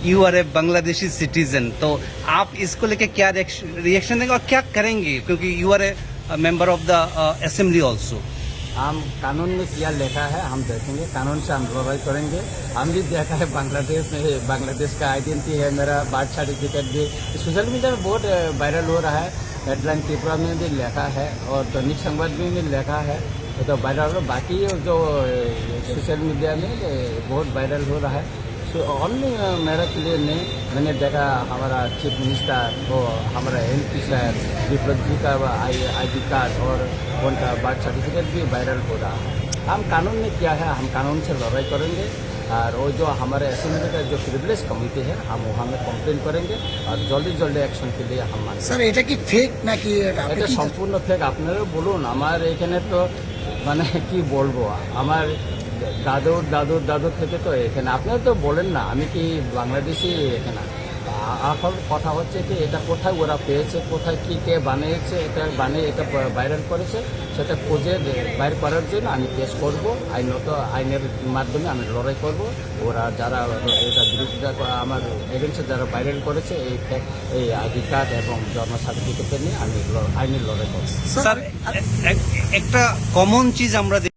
You are a Bangladeshi citizen, तो आप इसको लेके क्या रिएक्शन देंगे और क्या करेंगे, क्योंकि you are a member of the assembly also. हम कानून में क्या लिखा है हम देखेंगे, कानून से हम लड़ाई करेंगे। हम भी देखा है बांग्लादेश में, बांग्लादेश का आइडेंटिटी है, मेरा बर्थ सर्टिफिकेट भी सोशल मीडिया में बहुत वायरल हो रहा है। हेडलाइन त्रिपुरा में भी लिखा है और दैनिक संवाद में भी लिखा है, तो वायरल हो। बाकी जो सोशल मीडिया में बहुत वायरल हो रहा है। ओनली मेरा के लिए नहीं, मैंने देखा हमारा चीफ मिनिस्टर को हमारा MP साहब विप्लव जी का ID कार्ड और उनका बर्थ सर्टिफिकेट भी वायरल हो रहा है। हम कानून में क्या है, हम कानून से लड़ाई करेंगे और वो जो हमारे असेंबली का जो प्रिविलेज कमिटी है हम वहाँ में कम्प्लेन करेंगे और जल्दी जल्दी एक्शन के लिए हम স্যার এটা কি ফেক নাকি এটা সম্পূর্ণ ফেক। আপনারা বলুন, আমার এখানে তো মানে কি বলবো, আমার দাদুর থেকে তো এখানে আপনারা তো বলেন না আমি কি বাংলাদেশি এখানে। এখন কথা হচ্ছে কি এটা কোথায় ওরা পেয়েছে, কোথায় কি কে বানিয়েছে, এটা বানিয়ে এটা ভাইরাল করেছে, সেটা খুঁজে বাইর করার জন্য আমি কেস করব। আইনের মাধ্যমে আমি লড়াই করব। ওরা যারা এটা বিরোধিতা আমার এগেন্সে যারা ভাইরাল করেছে এই ID কার্ড এবং জন্ম সার্টিফিকেট নিয়ে আমি আইনের লড়াই করব। স্যার একটা কমন চিজ আমরা